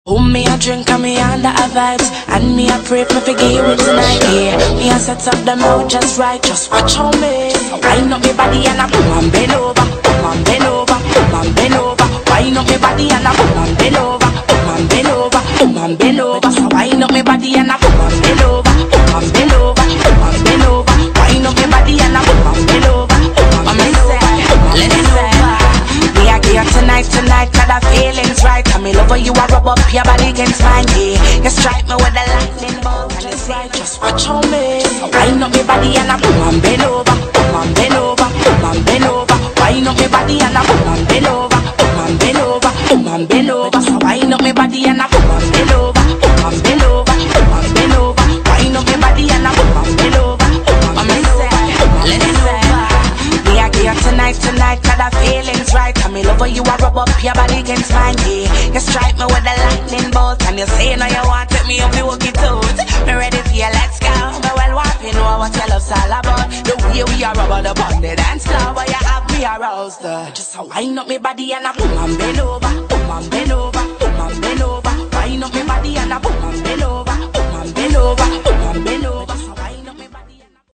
Me a drink and me under a vibes, and me a pray me forgive you tonight. Yeah, me a set up the mouth just right, just watch on me. Wind up me body and I boom and bend over, boom and bend over, boom and bend over. Wind up me body and I boom and bend over, boom and bend over, boom and bend over. So wind up me body and I boom and bend over, boom and bend over, boom and bend over. Wind up me body and I boom and bend over, boom and bend over. Let it over. Me a gear tonight, 'cause the feelings right. And me love you a rub up your body against mine. Yeah, you strike me with the lightning bolt and it's right. Just watch on me. Wind up me body and I boom and bend over, boom and bend over, boom and bend over. Wind up me body and I boom and bend over, boom and bend over, boom and bend over. So wind up me body and I boom and bend over, boom and bend over, boom and bend over. Wind up me body and I boom and bend over, boom and bend over. Let it over. Me a gear tonight, 'cause the feelings right. And me love you a rub up your body against mine. Yeah, you strike me with the lightning bolt and you say now you want take me up the walkie toes. Me ready for you, let's go. Me well want to know what your love's all about. The way we are rub up on the dance floor, where you have me aroused. Just a wind up me body and I boom and bend over, boom and bend over, boom and bend over.